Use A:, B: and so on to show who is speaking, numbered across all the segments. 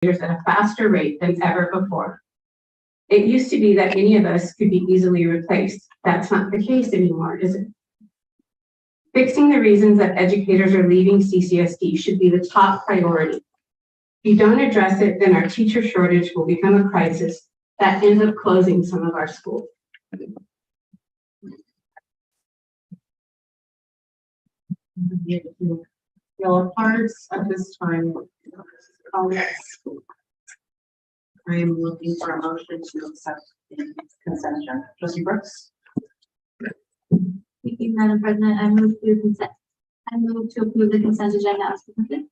A: at a faster rate than ever before. It used to be that any of us could be easily replaced. That's not the case anymore, is it? Fixing the reasons that educators are leaving CCSD should be the top priority. If you don't address it, then our teacher shortage will become a crisis that ends up closing some of our schools.
B: Yellow cards at this time. I am looking for a motion to accept the consent agenda. Trustee Brooks.
C: Thank you, Madam President. I move to approve the consent agenda as presented.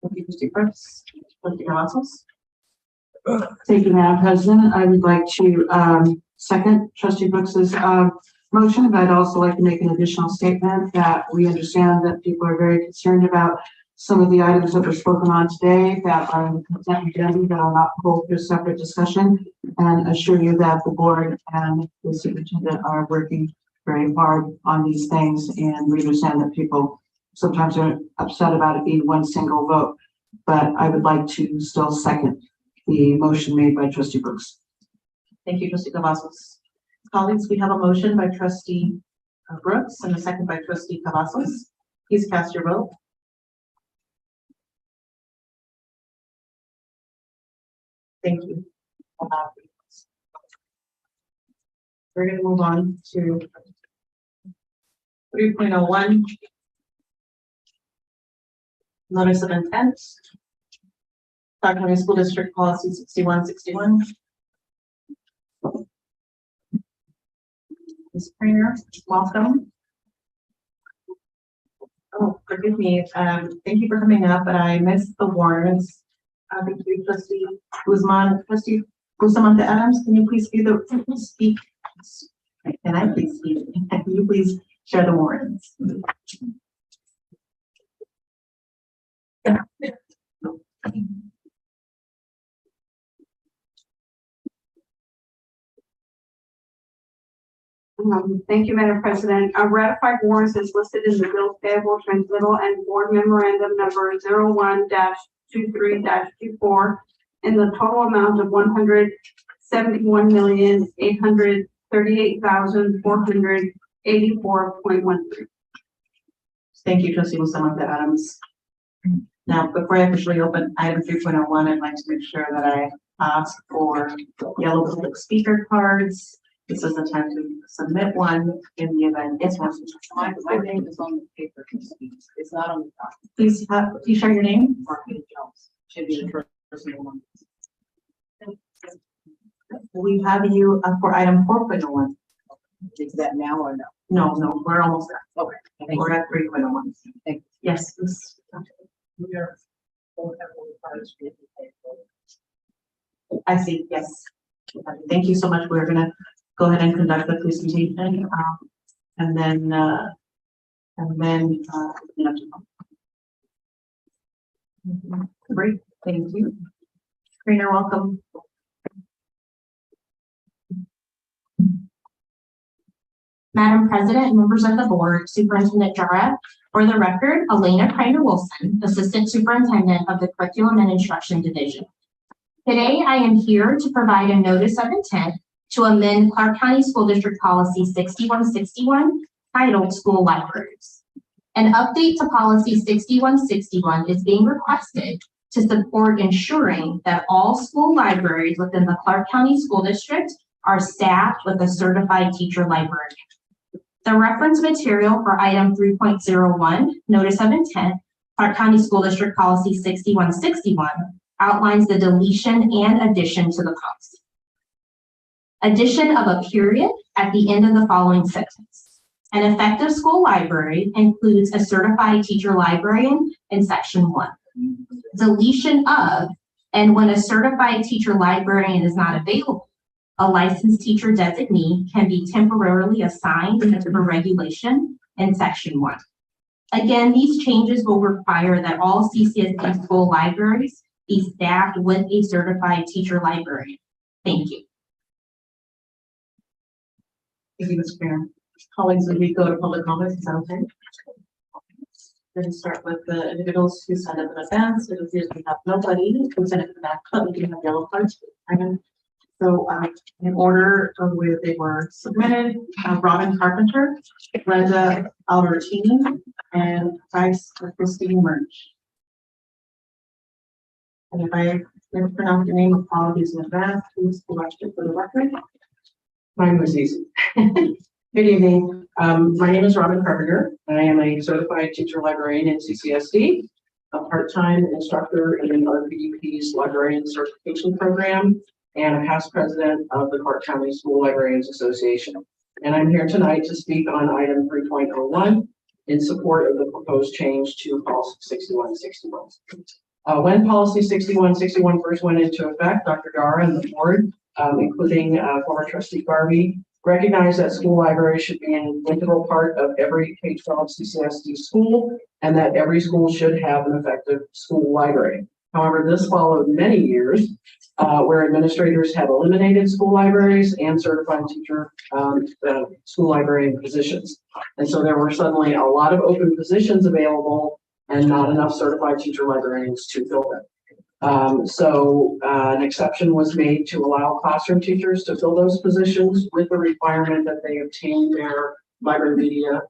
B: Thank you, Trustee Brooks. Trustee Cavazos.
D: Thank you, Madam President. I would like to second Trustee Brooks's motion, but I'd also like to make an additional statement that we understand that people are very concerned about some of the items that were spoken on today that are in the consent agenda that are not pulled for separate discussion, and assure you that the board and the superintendent are working very hard on these things, and we understand that people sometimes are upset about it being one single vote, but I would like to still second the motion made by Trustee Brooks.
B: Thank you, Trustee Cavazos. Colleagues, we have a motion by Trustee Brooks and a second by Trustee Cavazos. Please cast your vote. Thank you. We're going to move on to 3.01. Notice of intent. Clark County School District Policy 6161. Ms. Springer, welcome. Oh, forgive me. Thank you for coming up, but I missed the warrants. Thank you, Trustee Guzman. Trustee Bustamante Adams, can you please speak? Can I please speak? Can you please share the warrants?
A: Thank you, Madam President. Ratified warrants is listed in the bills payable transmittal and board memorandum number 01-23-24 in the total amount of $171,838,484.13.
B: Thank you, Trustee Bustamante Adams. Now, before I officially open item 3.01, I'd like to make sure that I ask for yellow public speaker cards. This is the time to submit one in the event. Yes, ma'am.
E: My name is on the paper. It's not on the document.
B: Please share your name.
E: Marquita Jones should be the personal one.
B: We have you for item 4.01.
E: Is that now or no?
B: No, we're almost there.
E: Okay.
B: We're at 3.01.
E: Thank you.
B: Yes, please.
E: We are.
B: I see. Yes. Thank you so much. We're gonna go ahead and conduct the presentation, and then. Great. Thank you. Karina, welcome.
C: Madam President and members of the board, Superintendent Jara, for the record, Elena Kreiner-Wilson, Assistant Superintendent of the Curriculum and Instruction Division. Today, I am here to provide a notice of intent to amend Clark County School District Policy 6161, titled School Libraries. An update to Policy 6161 is being requested to support ensuring that all school libraries within the Clark County School District are staffed with a certified teacher librarian. The reference material for item 3.01, Notice of Intent, Clark County School District Policy 6161, outlines the deletion and addition to the policy. Addition of a period at the end of the following sentence. An effective school library includes a certified teacher librarian in section 1. Deletion of, and when a certified teacher librarian is not available, a licensed teacher designee can be temporarily assigned under the regulation in section 1. Again, these changes will require that all CCSD school libraries be staffed with a certified teacher librarian. Thank you.
B: Thank you, Ms. Kramer. Colleagues, would we go to public comments? Is that okay? We're gonna start with the individuals who signed up in advance. It appears we have nobody who signed up in advance, but we do have yellow cards. So, in order of where they were submitted, Robin Carpenter, Brenda Albertini, and Vice Christine Murch. And if I mispronounce your name, apologies in advance, please correct it for the record.
F: Mine was easy. Good evening. My name is Robin Carpenter. I am a certified teacher librarian in CCSD, a part-time instructor in RPDP's librarian certification program, and a past president of the Clark County School Librarians Association. And I'm here tonight to speak on item 3.01 in support of the proposed change to policy 6161. When policy 6161 first went into effect, Dr. Dara and the board, including former trustee Garvey, recognized that school libraries should be an integral part of every K-12 CCSD school and that every school should have an effective school library. However, this followed many years where administrators had eliminated school libraries and certified teacher school librarian positions. And so there were suddenly a lot of open positions available and not enough certified teacher librarians to fill them. An exception was made to allow classroom teachers to fill those positions with the requirement that they obtain their library media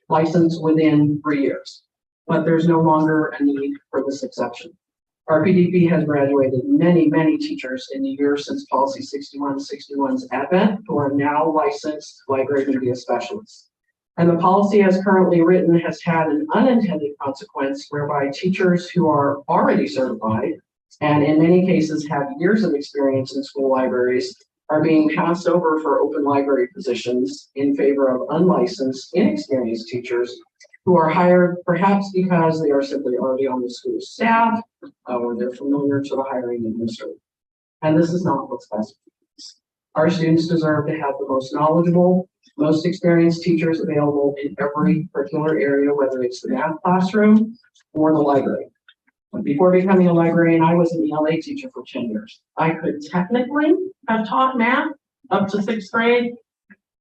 F: license within 3 years. But there's no longer a need for this exception. RPDP has graduated many, many teachers in the years since policy 6161's advent who are now licensed library media specialists. And the policy as currently written has had an unintended consequence whereby teachers who are already certified and in many cases have years of experience in school libraries are being passed over for open library positions in favor of unlicensed, inexperienced teachers who are hired perhaps because they are simply already on the school staff or they're familiar to the hiring administrator. And this is not what's best. Our students deserve to have the most knowledgeable, most experienced teachers available in every particular area, whether it's the math classroom or the library. Before becoming a librarian, I was an ELA teacher for 10 years. I could technically have taught math up to 6th grade,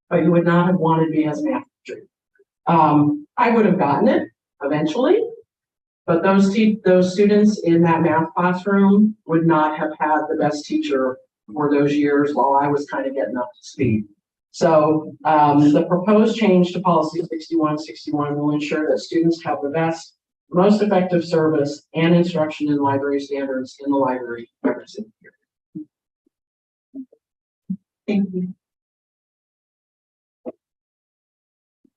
F: but you would not have wanted me as a math teacher. I would have gotten it eventually, but those students in that math classroom would not have had the best teacher for those years while I was kind of getting up to speed. So the proposed change to policy 6161 will ensure that students have the best, most effective service and instruction in library standards in the library every single year.
B: Thank you.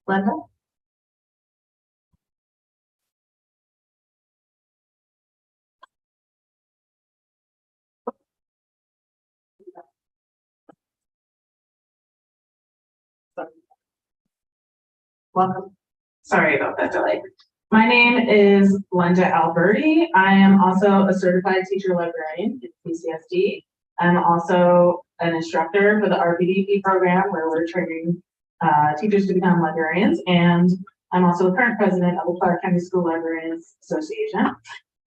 B: Glenda? Welcome.
G: Sorry about that delay. My name is Glenda Alberti. I am also a certified teacher librarian at CCSD. I'm also an instructor for the RPDP program where we're training teachers to become librarians. And I'm also the current president of the Clark County School Librarians Association.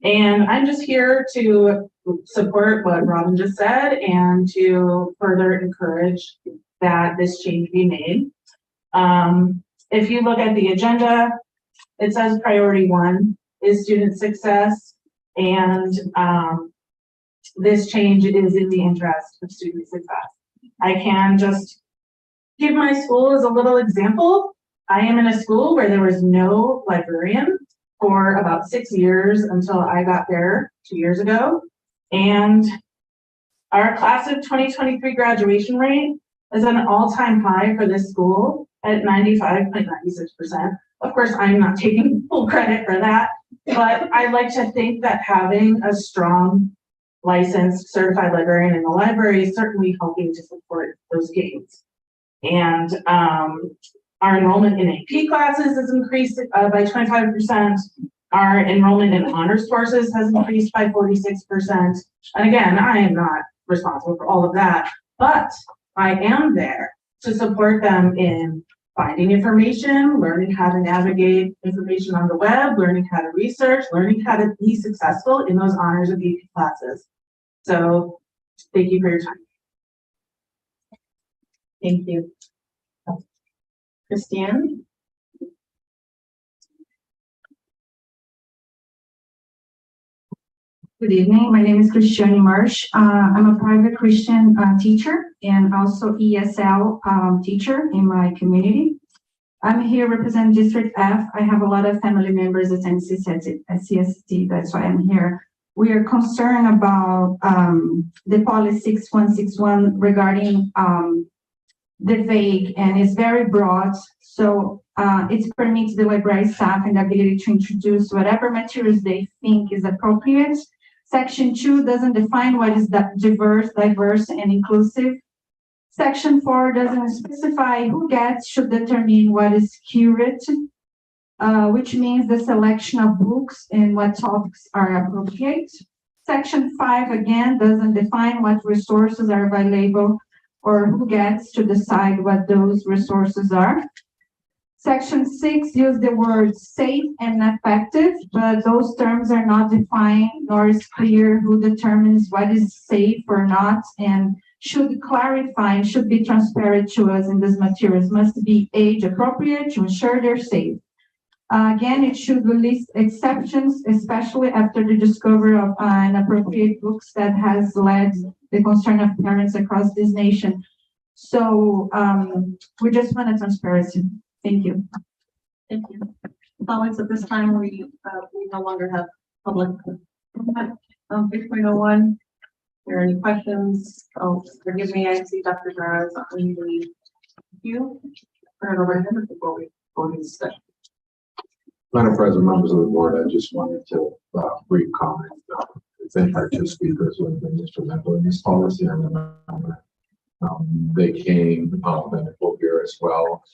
G: And I'm just here to support what Robin just said and to further encourage that this change be made. If you look at the agenda, it says priority 1 is student success, and this change is in the interest of student success. I can just give my school as a little example. I am in a school where there was no librarian for about 6 years until I got there 2 years ago. And our class of 2023 graduation rate is an all-time high for this school at 95.96%. Of course, I'm not taking full credit for that, but I like to think that having a strong licensed certified librarian in the library is certainly helping to support those gains. And our enrollment in AP classes has increased by 25%. Our enrollment in honors courses has increased by 46%. And again, I am not responsible for all of that, but I am there to support them in finding information, learning how to navigate information on the web, learning how to research, learning how to be successful in those honors and AP classes. So thank you for your time.
B: Thank you. Christiane?
H: Good evening. My name is Christiane Marsh. I'm a private Christian teacher and also ESL teacher in my community. I'm here representing District F. I have a lot of family members at CCSD. That's why I'm here. We are concerned about the policy 6161 regarding the vague, and it's very broad. So it permits the library staff and the ability to introduce whatever materials they think is appropriate. Section 2 doesn't define what is diverse and inclusive. Section 4 doesn't specify who should determine what is curated, which means the selection of books and what topics are appropriate. Section 5, again, doesn't define what resources are available or who gets to decide what those resources are. Section 6 uses the words safe and effective, but those terms are not defined, nor is clear who determines what is safe or not, and should clarify and should be transparent to us in these materials. Must be age appropriate to ensure they're safe. Again, it should list exceptions, especially after the discovery of inappropriate books that has led the concern of parents across this nation. So we just want a transparency. Thank you.
B: Thank you. Colleagues, at this time, we no longer have public comment. 3.01, are there any questions? Oh, forgive me, I see Dr. Jarrah's on the queue. Turn it over to him before we go into discussion.
I: Madam President, members of the board, I just wanted to brief comment. I think our two speakers would have been instrumental in this policy. I remember they came up and spoke here as well.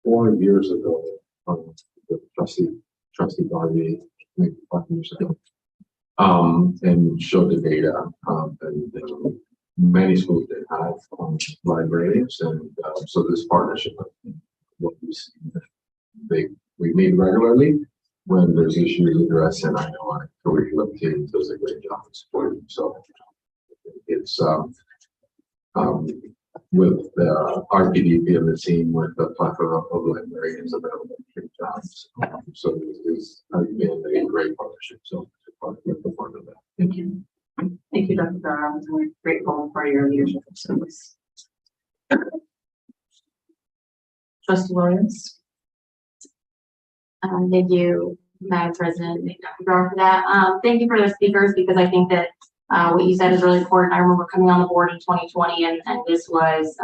I: 4 years ago, the trustee Darby, maybe 5 years ago, and showed the data. And many schools did have librarians, and so this partnership, what we see, we meet regularly when there's issues addressed, and I know our curriculum team does a great job of supporting. So it's with the RPDP and the team with the plethora of librarians available for jobs. So it's been a great partnership. So with the part of that. Thank you.
B: Thank you, Dr. Jarrah. We're grateful for your leadership of service. Trustee Williams.
C: Thank you, Madam President, thank Dr. Jarrah for that. Thank you for the speakers, because I think that what you said is really important. I remember coming on the board in 2020, and this was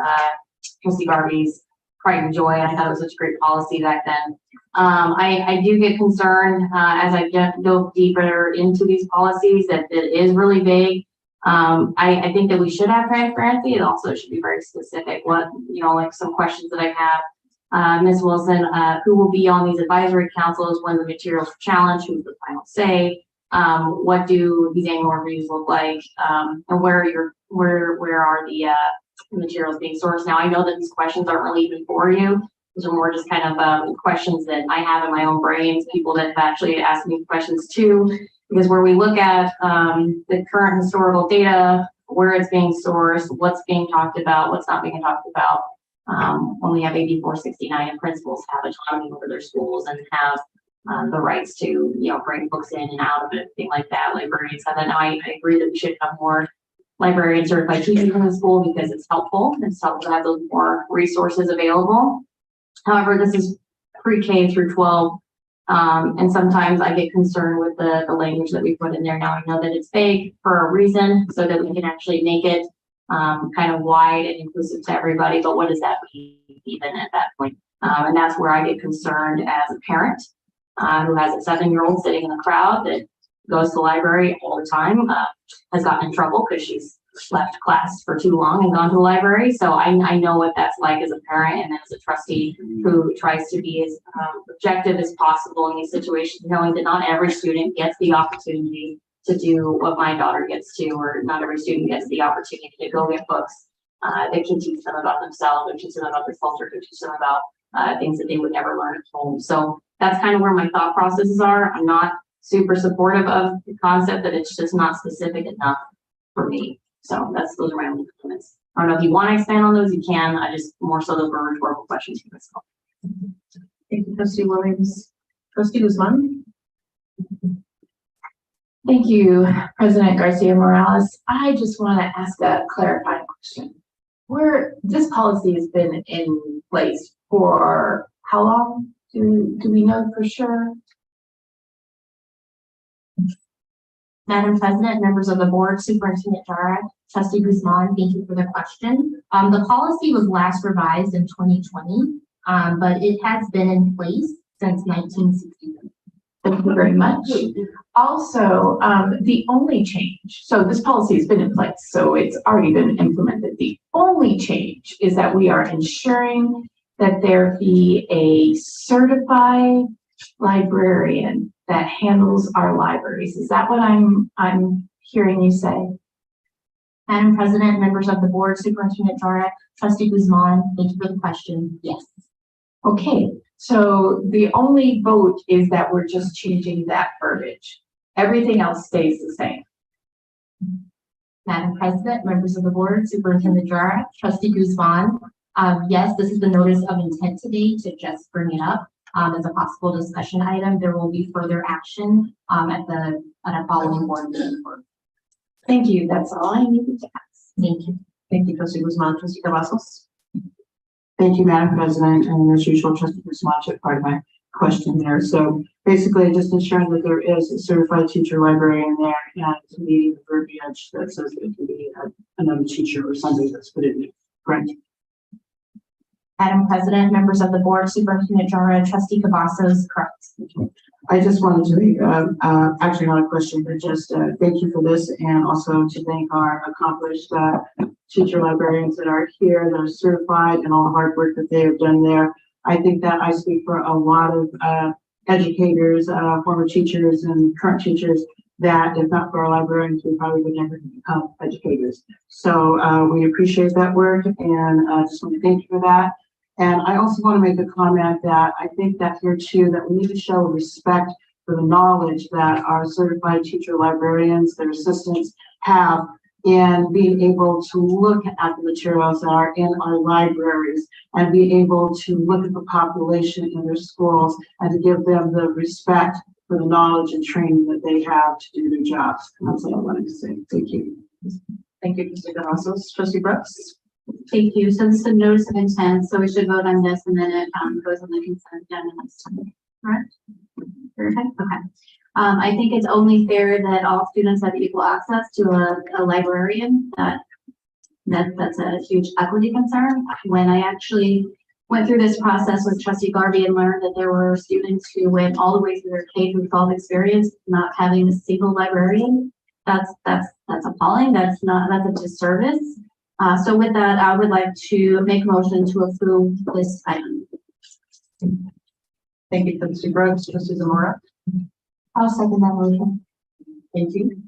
C: Trustee Garvey's pride and joy. I thought it was such a great policy back then. I do get concerned as I go deeper into these policies that it is really vague. I think that we should have transparency. It also should be very specific. What, like some questions that I have. Ms. Wilson, who will be on these advisory councils when the materials are challenged? Who's the final say? What do these annual reviews look like? And where are the materials being sourced? Now, I know that these questions aren't really even for you. Those are more just kind of questions that I have in my own brains, people that have actually asked me questions too, because where we look at the current historical data, where it's being sourced, what's being talked about, what's not being talked about. When we have AB 469 and principals have autonomy over their schools and have the rights to, bring books in and out of it, things like that. Librarians have that. Now, I agree that we should have more librarian certified teachers in the school because it's helpful. It's helpful to have those more resources available. However, this is pre-K through 12. And sometimes I get concerned with the language that we put in there. Now, I know that it's vague for a reason so that we can actually make it kind of wide and inclusive to everybody, but what does that mean even at that point? And that's where I get concerned as a parent who has a 7-year-old sitting in the crowd that goes to the library all the time, has gotten in trouble because she's left class for too long and gone to the library. So I know what that's like as a parent and as a trustee who tries to be as objective as possible in these situations, knowing that not every student gets the opportunity to do what my daughter gets to, or not every student gets the opportunity to go get books that can teach them about themselves, or teach them about their culture, or teach them about things that they would never learn at home. So that's kind of where my thought processes are. I'm not super supportive of the concept that it's just not specific enough for me. So those are my only comments. I don't know if you want to expand on those, you can. I just more so those were rhetorical questions for myself.
B: Thank you, Trustee Williams. Trustee Guzman.
G: Thank you, President Garcia Morales. I just want to ask a clarifying question. This policy has been in place for how long? Do we know for sure?
C: Madam President, members of the board, Superintendent Jara, Trustee Guzman, thank you for the question. The policy was last revised in 2020, but it has been in place since 1963.
G: Thank you very much. Also, the only change, so this policy has been in place, so it's already been implemented. The only change is that we are ensuring that there be a certified librarian that handles our libraries. Is that what I'm hearing you say?
C: Madam President, members of the board, Superintendent Jara, Trustee Guzman, thank you for the question. Yes.
G: Okay, so the only vote is that we're just changing that verbiage. Everything else stays the same.
C: Madam President, members of the board, Superintendent Jara, Trustee Guzman, yes, this is the notice of intent today to just bring it up as a possible discussion item. There will be further action at a following board meeting.
G: Thank you. That's all I needed to ask.
C: Thank you.
B: Thank you, Trustee Guzman. Trustee Cavazos.
D: Thank you, Madam President, and as usual, Trustee Guzman took part of my question there. So basically, just ensuring that there is a certified teacher librarian there and meeting the verbiage that says that it can be another teacher or somebody that's put in there. Correct?
C: Madam President, members of the board, Superintendent Jara, Trustee Cavazos, correct.
D: I just wanted to make, actually not a question, but just thank you for this, and also to thank our accomplished teacher librarians that are here, that are certified, and all the hard work that they have done there. I think that I speak for a lot of educators, former teachers and current teachers, that if not for our librarians, we probably would never become educators. So we appreciate that work, and just want to thank you for that. And I also want to make a comment that I think that here too, that we need to show respect for the knowledge that our certified teacher librarians, their assistants have in being able to look at the materials that are in our libraries and be able to look at the population in their schools and to give them the respect for the knowledge and training that they have to do their jobs. And that's what I wanted to say. Thank you.
B: Thank you, Trustee Cavazos. Trustee Brooks.
A: Thank you. So this is a notice of intent, so we should vote on this and then it goes on the consent agenda next time. Correct? Perfect. Okay. I think it's only fair that all students have equal access to a librarian. That's a huge equity concern. When I actually went through this process with Trustee Garvey and learned that there were students who went all the way through their K-12 experience not having a single librarian, that's appalling. That's a disservice. So with that, I would like to make a motion to approve this item.
B: Thank you, Trustee Brooks. Trustee Zamora.
C: I'll second that motion.
B: Thank you.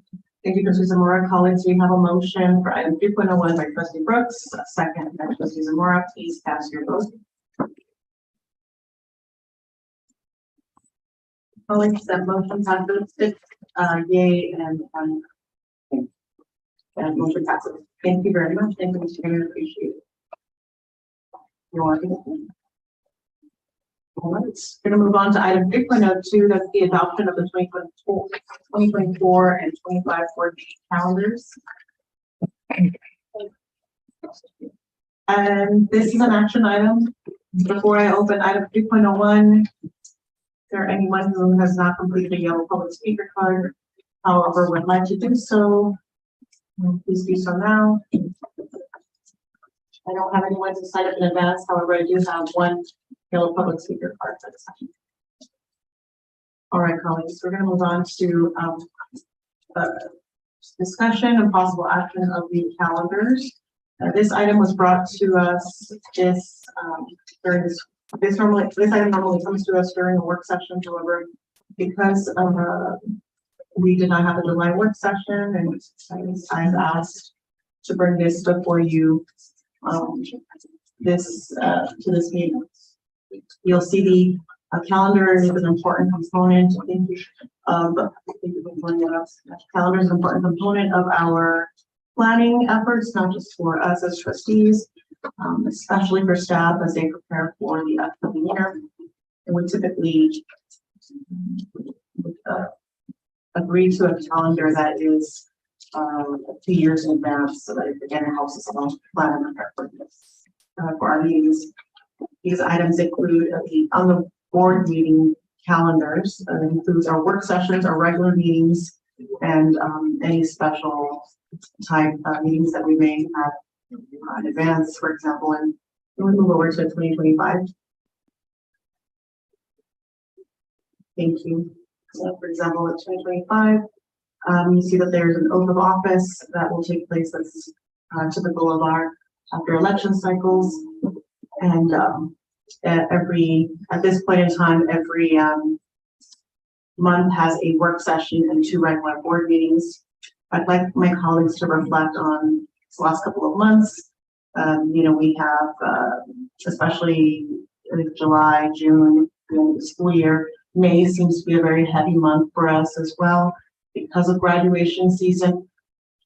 B: Thank you, Trustee Zamora. Colleagues, we have a motion for item 3.01 by Trustee Brooks, a second by Trustee Zamora. Please cast your vote. Colleagues, that motion passes 6 yay and motion passes. Thank you very much. Thank you, Mr. Mayor. Appreciate it. You're welcome. All right, we're going to move on to item 3.02. That's the adoption of the 2024 and 25 board meeting calendars. And this is an action item. Before I open item 3.01, is there anyone who has not completed a yellow public speaker card, however, would like to do so? Please do so now. I don't have anyone to sign up in advance. However, I do have one yellow public speaker card for this time. All right, colleagues, we're going to move on to discussion and possible action of the calendars. This item was brought to us during this item normally comes to us during a work session. However, because of we did not have a July work session, and I've asked to bring this before you to this meeting. You'll see the calendar is an important component. Calendar is an important component of our planning efforts, not just for us as trustees, especially for staff as they prepare for the upcoming year. And we typically agree to a calendar that is a few years in advance, so that again, it helps us all plan and prepare for this, for our meetings. These items include on the board meeting calendars, includes our work sessions, our regular meetings, and any special type meetings that we may have in advance, for example, and we move over to 2025. Thank you. So for example, in 2025, you see that there's an oath of office that will take place. That's typical of our after election cycles. And at this point in time, every month has a work session and 2 regular board meetings. I'd like my colleagues to reflect on this last couple of months. We have, especially in July, June, the school year. May seems to be a very heavy month for us as well because of graduation season.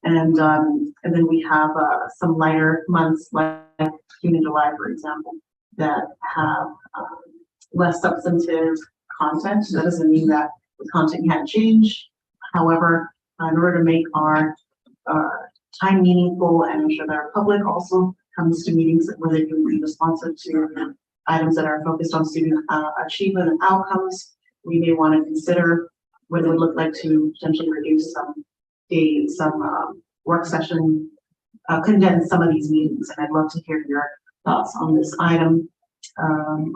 B: And then we have some lighter months like June and July, for example, that have less substantive content. That doesn't mean that the content can't change. However, in order to make our time meaningful and ensure that our public also comes to meetings where they can be responsive to items that are focused on student achievement and outcomes, we may want to consider what it would look like to potentially reduce some work session, condense some of these meetings. And I'd love to hear your thoughts on this item.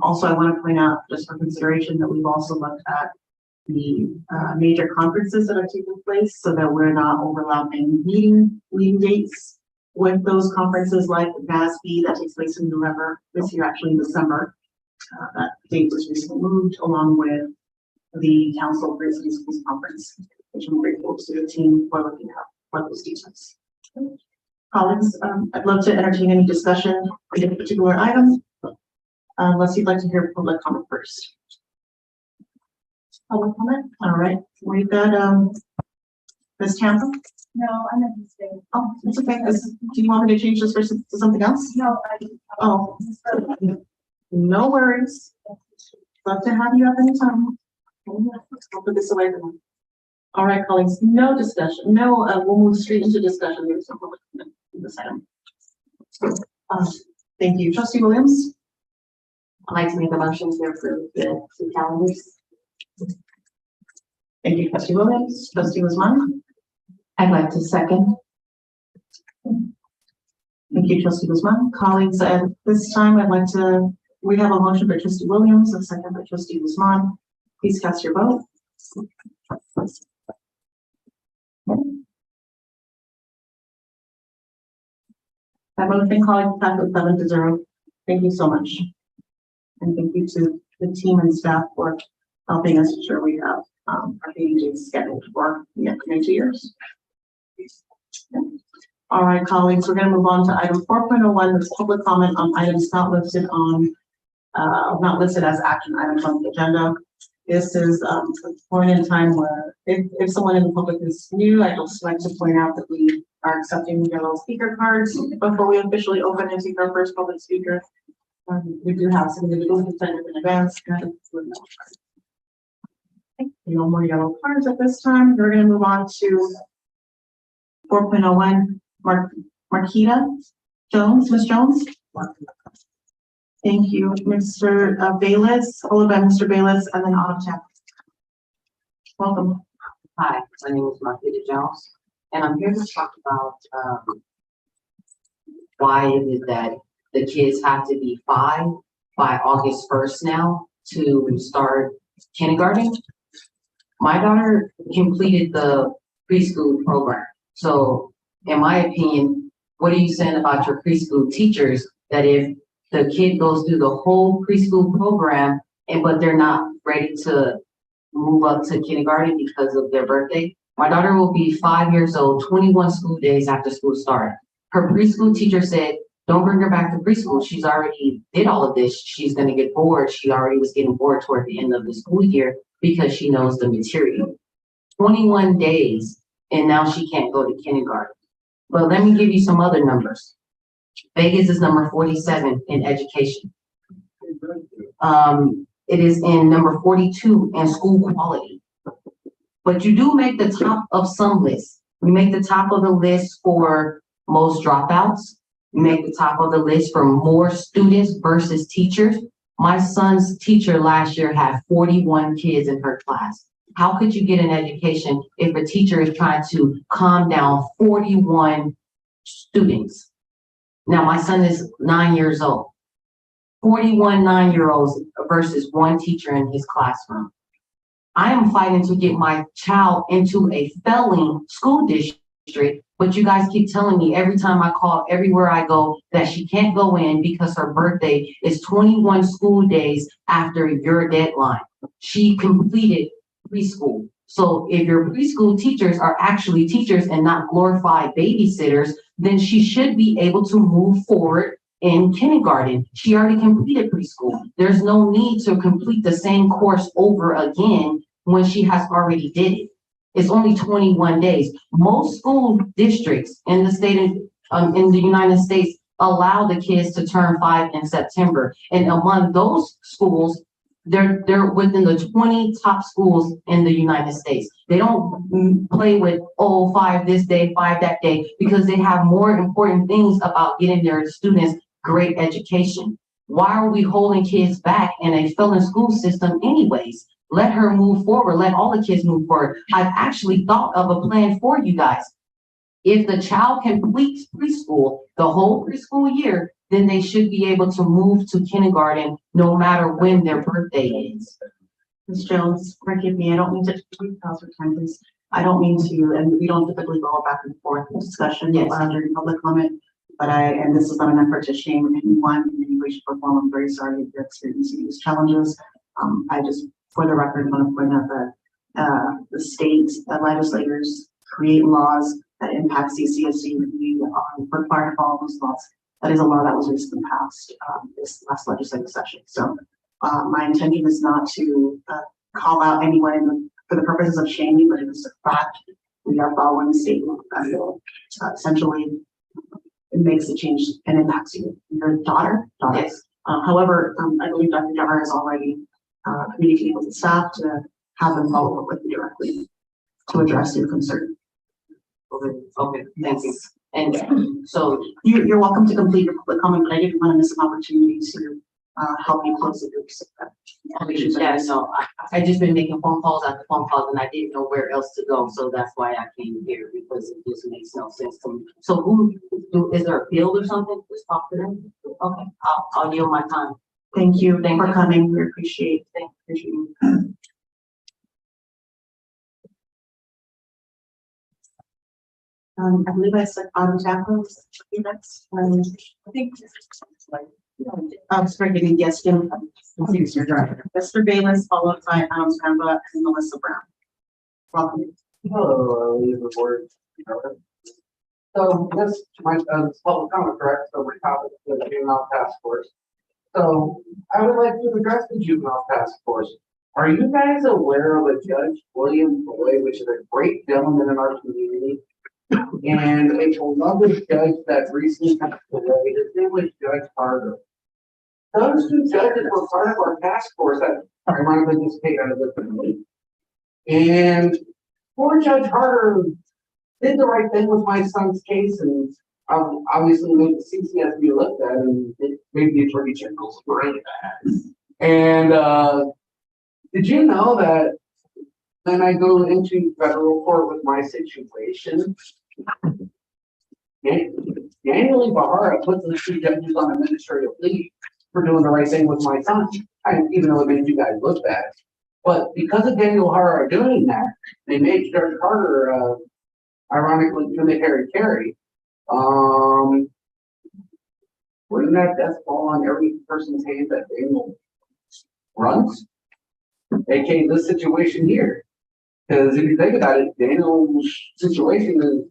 B: Also, I want to point out, just for consideration, that we've also looked at the major conferences that are taking place so that we're not overlapping meeting dates with those conferences like NASB that takes place in November, this year actually in December. That date was recently moved along with the Council of Great City Schools Conference, which I'm grateful to the team for looking at for those details. Colleagues, I'd love to entertain any discussion on a particular item, unless you'd like to hear public comment first. Public comment? All right, we've got Ms. Tampa.
H: No, I'm not staying.
B: Oh, it's okay. Do you want me to change this to something else?
H: No,
B: Oh, no worries. Love to have you up anytime. I'll put this away for now. All right, colleagues, no discussion. No, we'll move straight into discussion. There's no public comment in this item. Thank you. Trustee Williams?
J: I'd like to make a motion to approve the 2 calendars.
B: Thank you, Trustee Williams. Trustee Guzman?
J: I'd like to second.
B: Thank you, Trustee Guzman. Colleagues, at this time, we have a motion by Trustee Williams, a second by Trustee Guzman. Please cast your vote. That motion called passed with 7-0. Thank you so much. And thank you to the team and staff for helping us ensure we have our meetings scheduled for the upcoming 2 years. All right, colleagues, we're going to move on to item 4.01, that's public comment on items not listed as action items on the agenda. This is a point in time where if someone in the public is new, I'd just like to point out that we are accepting yellow speaker cards before we officially open and take our first public speaker. We do have some individuals who signed up in advance. No more yellow cards at this time. We're going to move on to 4.01, Marquita Jones, Ms. Jones. Thank you, Mr. Bayless, followed by Mr. Bayless, and then Autumn Tap. Welcome.
J: Hi, my name is Marquita Jones, and I'm here to talk about why it is that the kids have to be 5 by August 1st now to start kindergarten. My daughter completed the preschool program. So in my opinion, what are you saying about your preschool teachers that if the kid goes through the whole preschool program but they're not ready to move up to kindergarten because of their birthday? My daughter will be 5 years old, 21 school days after school started. Her preschool teacher said, don't bring her back to preschool. She's already did all of this. She's going to get bored. She already was getting bored toward the end of the school year because she knows the material. 21 days, and now she can't go to kindergarten. But let me give you some other numbers. Vegas is number 47 in education. It is in number 42 in school quality. But you do make the top of some lists. You make the top of the list for most dropouts. You make the top of the list for more students versus teachers. My son's teacher last year had 41 kids in her class. How could you get an education if a teacher is trying to calm down 41 students? Now, my son is 9 years old. 41 9-year-olds versus one teacher in his classroom. I am fighting to get my child into a failing school district, but you guys keep telling me every time I call, everywhere I go, that she can't go in because her birthday is 21 school days after your deadline. She completed preschool. So if your preschool teachers are actually teachers and not glorified babysitters, then she should be able to move forward in kindergarten. She already completed preschool. There's no need to complete the same course over again when she has already did it. It's only 21 days. Most school districts in the state of, in the United States allow the kids to turn 5 in September. And among those schools, they're within the 20 top schools in the United States. They don't play with, oh, 5 this day, 5 that day, because they have more important things about getting their students great education. Why are we holding kids back in a failing school system anyways? Let her move forward. Let all the kids move forward. I've actually thought of a plan for you guys. If the child completes preschool, the whole preschool year, then they should be able to move to kindergarten no matter when their birthday is.
B: Ms. Jones, forgive me, I don't mean to, pause for time, please. I don't mean to, and we don't typically go back and forth in discussion during public comment, but and this is not an effort to shame anyone in any way, shape, or form. I'm very sorry if you're experiencing these challenges. I just, for the record, want to point out that the state legislators create laws that impact CCSD. We require to follow those laws. That is a law that was recently passed this last legislative session. So my intention is not to call out anyone for the purposes of shaming, but it is a fact. We are following state law. Essentially, it makes a change and impacts you. Your daughter.
J: Yes.
B: However, I believe Dr. Jabbar has already communicated with the staff to have them follow up with you directly to address your concern.
J: Okay, thank you. And so
B: You're welcome to complete your public comment, but I didn't want to miss an opportunity to help you close the group.
J: yeah, no, I just been making phone calls after phone calls and I didn't know where else to go. So that's why I came here, because it just makes no sense to me. So is there a field or something? Just talk to them. Okay, I'll yield my time.
B: Thank you for coming. We appreciate you. I believe I said Autumn Tackle. Next. I think. Forgive me. Yes, Jim. Your driver. Mr. Bayless, followed by Adam Samba and Melissa Brown. Welcome.
K: Hello, the board. So this might public comment, correct? So we're topic the juvenile task force. So I would like to address the juvenile task force. Are you guys aware of a Judge William Boyd, which is a great gentleman in our community, and a beloved judge that recently passed away? His name was Judge Harder. Those two judges were part of our task force that ironically just came out of the community. And poor Judge Harder did the right thing with my son's case, and obviously made the CCSD looked at, and it made the Attorney General's brain bad. And did you know that when I go into federal court with my situation, Daniel Bahara puts the two judges on administrative leave for doing the right thing with my son, even though it made you guys look bad. But because of Daniel Bahara doing that, they made Judge Carter, ironically, Jimmy Carey. Wouldn't that death fall on every person's hand that Daniel runs? AKA this situation here. Because if you think about it, Daniel's situation is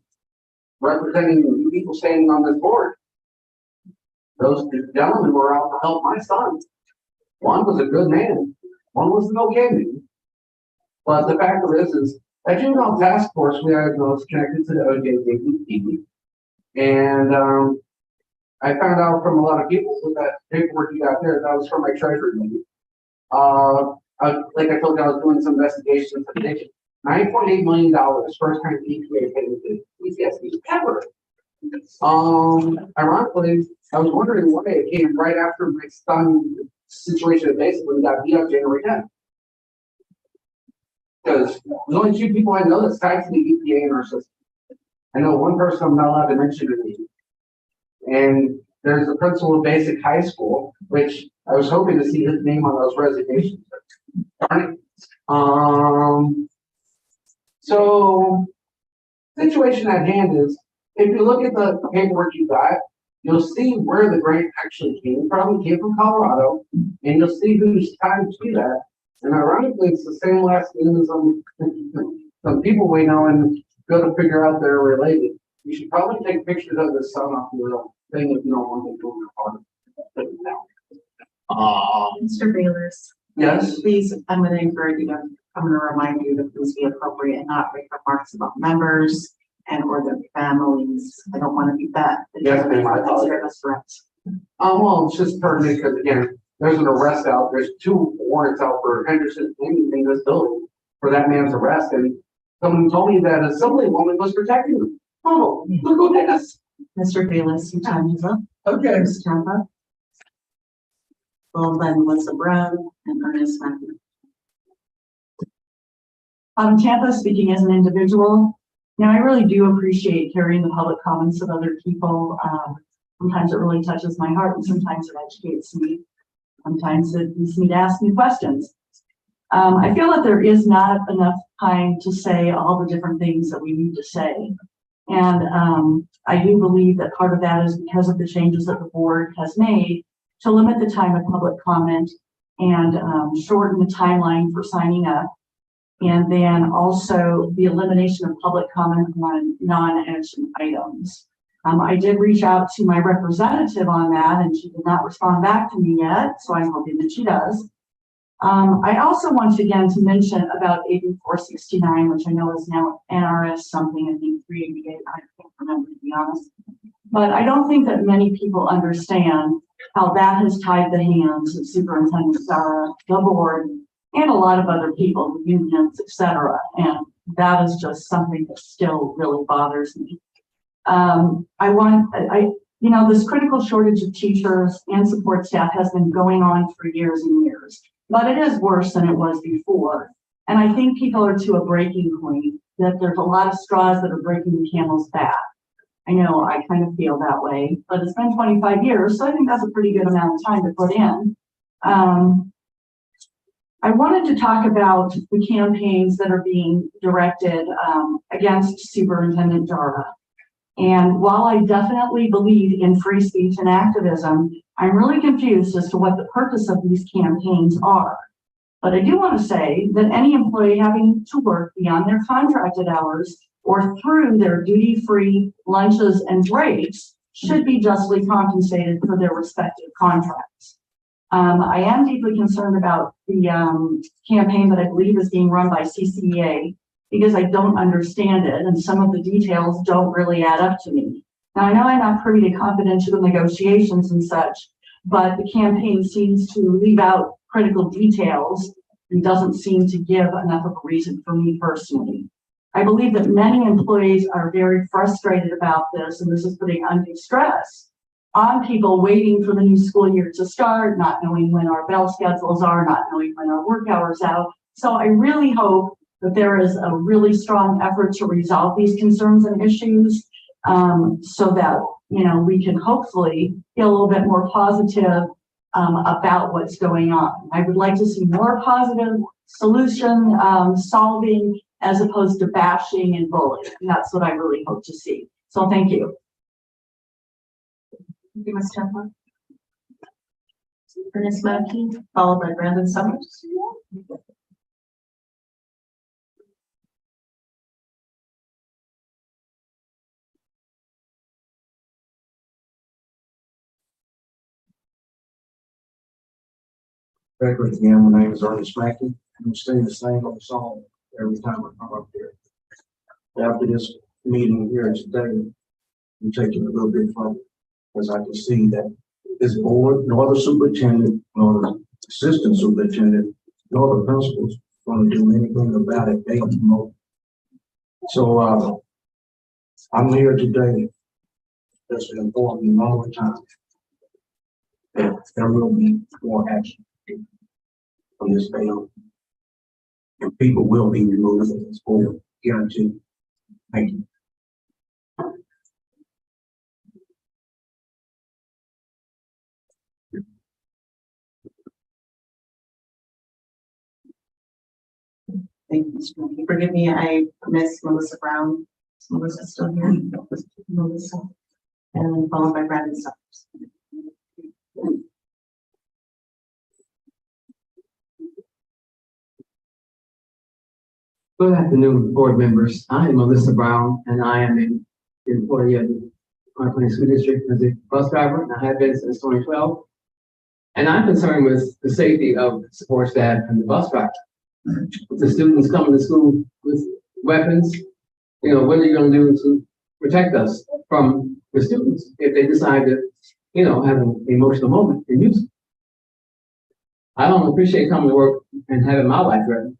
K: representing people standing on this board. Those two gentlemen were out to help my son. One was a good man. One was an okay man. But the fact of this is, at juvenile task force, we are those connected to the OJJP. And I found out from a lot of people with that paperwork you got there, that was from my treasury lady. Like I told you, I was doing some investigations. $9.8 million, first time EPA paid into CCSD ever. Ironically, I was wondering why it came right after my son situation basically got beat up January 10th. Because there's only two people I know that's tied to the EPA in our system. I know one person I'm not allowed to mention her name. And there's the principal of Basic High School, which I was hoping to see his name on those resignations. Darn it. So situation at hand is, if you look at the paperwork you got, you'll see where the grant actually came from. It came from Colorado, and you'll see who's tied to that. And ironically, it's the same last name as some people we know and go to figure out they're related. You should probably take pictures of the son off the thing if you don't want to do it.
B: Mr. Bayless.
K: Yes.
B: Please, I'm going to encourage you to, I'm going to remind you to please be appropriate and not make remarks about members and or their families. I don't want to be that.
K: Yes, ma'am, I apologize. Well, it's just pertinent because again, there's an arrest out, there's 2 warrants out for Henderson in this building for that man's arrest. And someone told me that Assemblywoman was protecting him. Oh, look at this.
B: Mr. Bayless, your time is up.
K: Okay.
B: Ms. Tampa. Well, then Melissa Brown and Ernest Matthew.
H: Tampa, speaking as an individual, now I really do appreciate hearing the public comments of other people. Sometimes it really touches my heart and sometimes it educates me. Sometimes it leads me to ask me questions. I feel that there is not enough time to say all the different things that we need to say. And I do believe that part of that is because of the changes that the board has made to limit the time of public comment and shorten the timeline for signing up. And then also the elimination of public comment on non-action items. I did reach out to my representative on that and she did not respond back to me yet, so I'm hoping that she does. I also want again to mention about AB 469, which I know is now NRS something, I think 388, I can't remember to be honest. But I don't think that many people understand how that has tied the hands of Superintendent Zara, the board, and a lot of other people, the unions, etc. And that is just something that still really bothers me. This critical shortage of teachers and support staff has been going on for years and years, but it is worse than it was before. And I think people are to a breaking point that there's a lot of straws that are breaking the camel's back. I know I kind of feel that way, but it's been 25 years, so I think that's a pretty good amount of time to put in. I wanted to talk about the campaigns that are being directed against Superintendent Jara. And while I definitely believe in free speech and activism, I'm really confused as to what the purpose of these campaigns are. But I do want to say that any employee having to work beyond their contracted hours or through their duty-free lunches and breaks should be justly compensated for their respective contracts. I am deeply concerned about the campaign that I believe is being run by CCEA because I don't understand it and some of the details don't really add up to me. Now, I know I'm not privy to confidential negotiations and such, but the campaign seems to leave out critical details and doesn't seem to give enough of a reason for me personally. I believe that many employees are very frustrated about this, and this is putting undue stress on people waiting for the new school year to start, not knowing when our bell schedules are, not knowing when our work hours out. So I really hope that there is a really strong effort to resolve these concerns and issues so that, we can hopefully feel a little bit more positive about what's going on. I would like to see more positive solution solving as opposed to bashing and bullying. And that's what I really hope to see. So thank you.
B: Thank you, Ms. Temple. Ernest Mackey, followed by Brandon Summers.
L: Record again, my name is Ernest Mackey. I'm staying the same old song every time I come up here. After this meeting here today, I'm taking a little bit further because I can see that this board, nor the superintendent, nor the assistant superintendent, nor the principals going to do anything about it. They promote So, I'm here today just to inform you one more time that there will be more action from this day on. And people will be removed from the school, guaranteed. Thank you.
B: Thank you, Mr. Mackey. Forgive me, I missed Melissa Brown. Is Melissa still here? Melissa. And then followed by Brandon Summers.
M: Good afternoon, board members. I am Melissa Brown, and I am an employee of the Park School District as a bus driver, and I have been since 2012. And I'm concerned with the safety of the support staff and the bus driver. If the students coming to school with weapons, what are you going to do to protect us from the students if they decide to, have an emotional moment and use it? I don't appreciate coming to work and having my life threatened.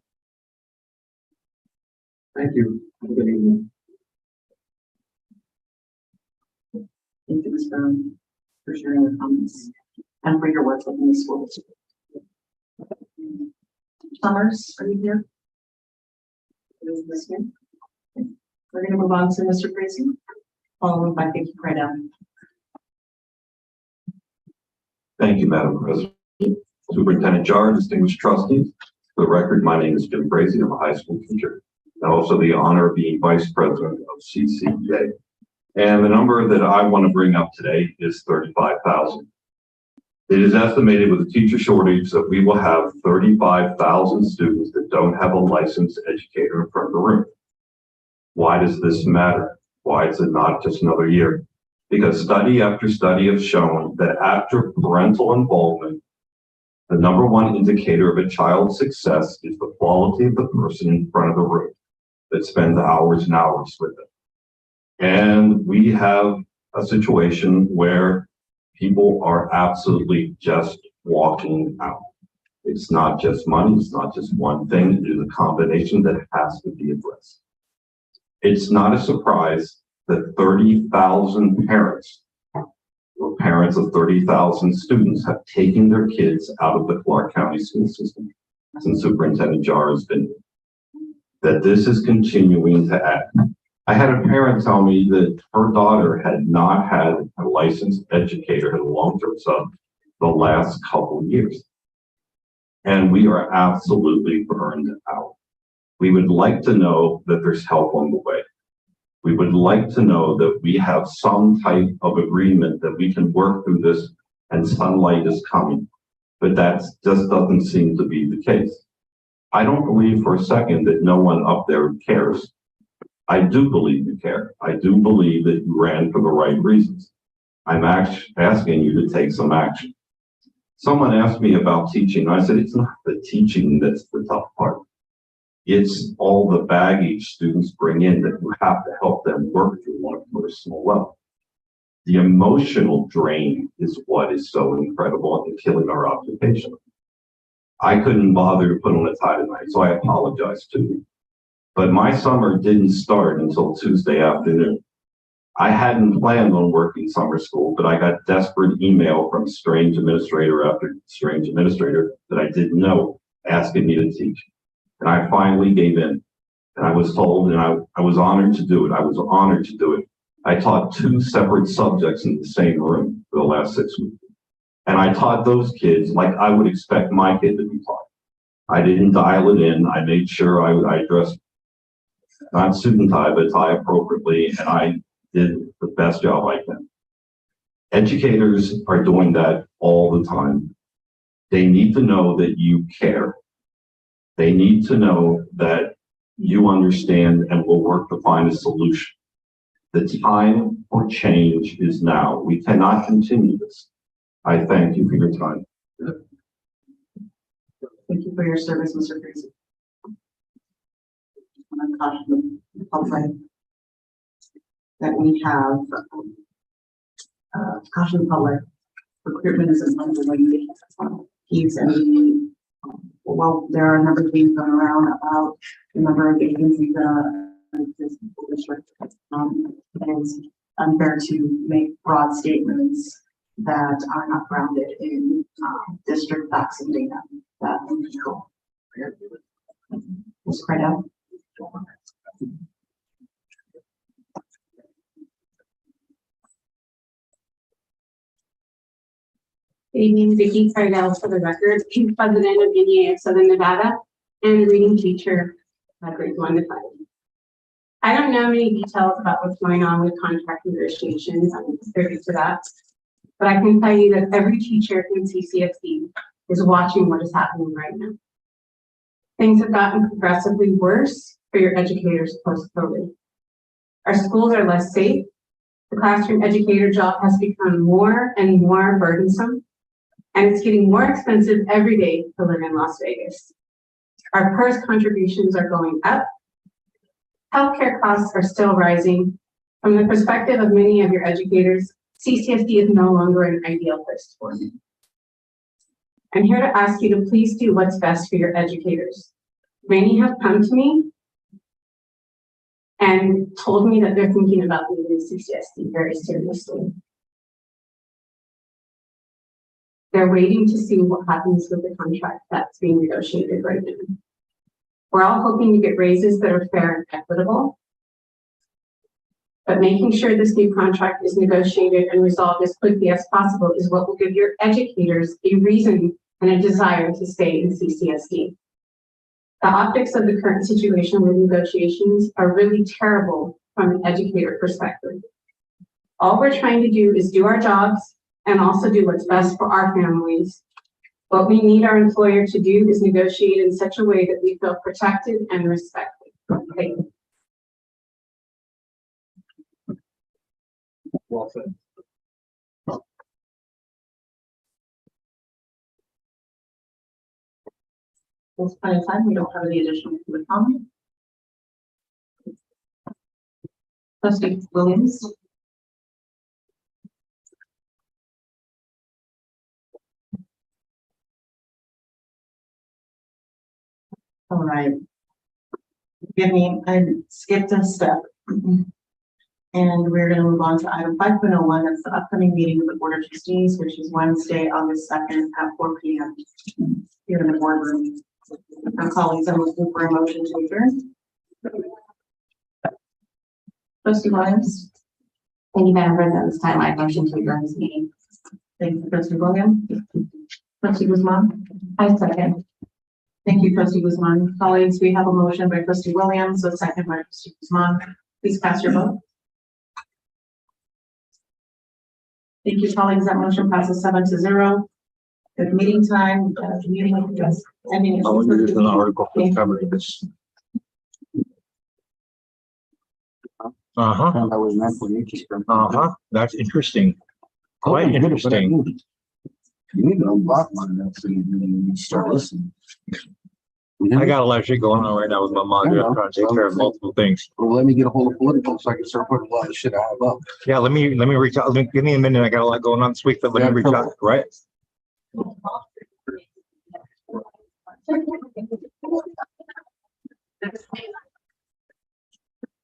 M: Thank you. Have a good evening.
B: Thank you, Ms. Brown, for sharing your comments and for your work within the school. Summers, are you here? Is this here? Okay. We're going to move on to Mr. Tracy, followed by Vicky Prida.
N: Thank you, Madam President. Superintendent Jar, distinguished trustees. For the record, my name is Jim Frazee. I'm a high school teacher and also the honor of being vice president of CCSD. And the number that I want to bring up today is 35,000. It is estimated with the teacher shortage that we will have 35,000 students that don't have a licensed educator in front of the room. Why does this matter? Why is it not just another year? Because study after study have shown that after parental involvement, the number one indicator of a child's success is the quality of the person in front of the room that spends hours and hours with them. And we have a situation where people are absolutely just walking out. It's not just money, it's not just one thing, it is a combination that has to be addressed. It's not a surprise that 30,000 parents, or parents of 30,000 students, have taken their kids out of the Clark County school system since Superintendent Jar has been here. That this is continuing to add. I had a parent tell me that her daughter had not had a licensed educator in a long-term sub the last couple of years. And we are absolutely burned out. We would like to know that there's help on the way. We would like to know that we have some type of agreement that we can work through this and sunlight is coming. But that just doesn't seem to be the case. I don't believe for a second that no one up there cares. I do believe you care. I do believe that you ran for the right reasons. I'm asking you to take some action. Someone asked me about teaching. I said, it's not the teaching that's the tough part. It's all the baggage students bring in that you have to help them work through on a personal level. The emotional drain is what is so incredible and killing our occupation. I couldn't bother to put on a tie tonight, so I apologize to you. But my summer didn't start until Tuesday afternoon. I hadn't planned on working summer school, but I got desperate email from strange administrator after strange administrator that I didn't know asking me to teach. And I finally gave in. And I was told, and I was honored to do it. I was honored to do it. I taught 2 separate subjects in the same room for the last 6 weeks. And I taught those kids like I would expect my kid to be taught. I didn't dial it in. I made sure I dressed not suit and tie, but tie appropriately, and I did the best job I can. Educators are doing that all the time. They need to know that you care. They need to know that you understand and will work to find a solution. The time for change is now. We cannot continue this. I thank you for your time.
B: Thank you for your service, Mr. Frazee. I'm caution the public that we have caution the public recruitment is underway. He's well, there are a number of things going around about the number of agencies district. It is unfair to make broad statements that are not grounded in, district facts and data that we control. Ms. Cradell?
A: Good evening, Vicki Cardell for the record, Chief President of NEA of Southern Nevada and reading teacher at grades 1 to 5. I don't know many details about what's going on with contract negotiations. I'm privy to that. But I can tell you that every teacher in CCSD is watching what is happening right now. Things have gotten progressively worse for your educators post-COVID. Our schools are less safe. The classroom educator job has become more and more burdensome, and it's getting more expensive every day to live in Las Vegas. Our PERS contributions are going up. Healthcare costs are still rising. From the perspective of many of your educators, CCSD is no longer an ideal place for you. I'm here to ask you to please do what's best for your educators. Many have come to me and told me that they're thinking about leaving CCSD very seriously. They're waiting to see what happens with the contract that's being negotiated right now. We're all hoping to get raises that are fair and equitable, but making sure this new contract is negotiated and resolved as quickly as possible is what will give your educators a reason and a desire to stay in CCSD. The optics of the current situation with negotiations are really terrible from an educator perspective. All we're trying to do is do our jobs and also do what's best for our families. What we need our employer to do is negotiate in such a way that we feel protected and respected. Thank you.
K: Well said.
B: This point in time, we don't have any additional public comment. Trustee Williams? All right. Forgive me, I skipped a step. And we're gonna move on to item 5.01, that's the upcoming meeting of the Board of Trustees, which is Wednesday, August 2nd at 4 p.m. here in the boardroom. Our colleagues, I'm looking for a motion to adjourn. Trustee Williams?
C: Thank you, Madam President. At this time, I motion to adjourn this meeting.
B: Thank you, Trustee Williams. Trustee Guzman?
C: I second.
B: Thank you, Trustee Guzman. Colleagues, we have a motion by Trustee Williams, a second by Trustee Guzman. Please cast your vote. Thank you, colleagues. That motion passes 7-0. Good meeting time. Meeting is ending.
L: I wonder if there's an article covering this.
K: Uh-huh,
L: That was meant for you.
K: uh-huh, that's interesting. Quite interesting.
L: You need to unblock mine now so you can start listening.
K: I got a lot of shit going on right now with my mom. I'm trying to take care of multiple things.
L: Well, let me get a hold of political so I can start putting a lot of shit I have up.
K: Yeah, let me reach out. Give me a minute. I got a lot going on this week, but let me reach out, right?